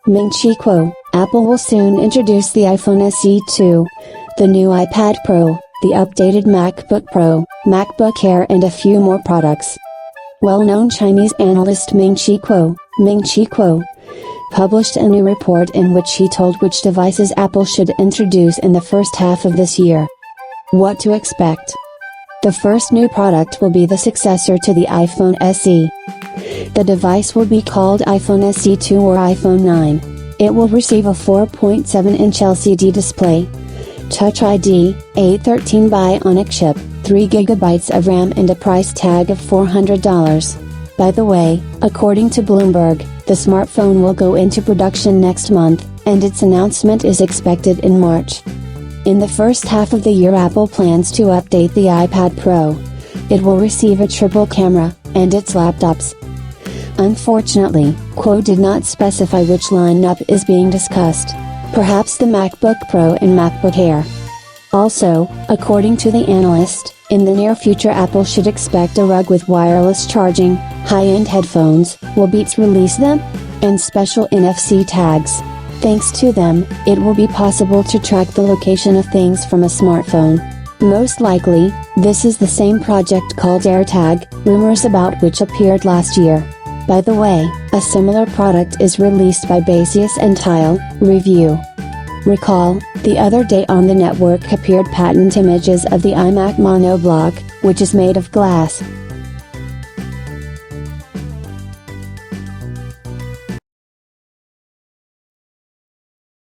Ming-Chi Kuo, Apple will soon introduce the iPhone SE 2, the new iPad Pro, the updated MacBook Pro, MacBook Air and a few more products. Well-known Chinese analyst Ming-Chi Kuo, published a new report in which he told which devices Apple should introduce in the first half of this year. What to expect? The first new product will be the successor to the iPhone SE. The device will be called iPhone SE 2 or iPhone 9. It will receive a 4.7-inch LCD display, Touch ID, A13 Bionic chip, 3GB of RAM and a price tag of $400. By the way, according to Bloomberg, the smartphone will go into production next month, and its announcement is expected in March. In the first half of the year, Apple plans to update the iPad Pro. It will receive a triple camera, and its laptops. Unfortunately, Kuo did not specify which lineup is being discussed. Perhaps the MacBook Pro and MacBook Air. Also, according to the analyst, in the near future Apple should expect a rug with wireless charging, high-end headphones, will Beats release them? And special NFC tags. Thanks to them, it will be possible to track the location of things from a smartphone. Most likely, this is the same project called AirTag, rumors about which appeared last year. By the way, a similar product is released by Baseus and Tile Review. Recall, the other day on the network appeared patent images of the iMac monoblock, which is made of glass.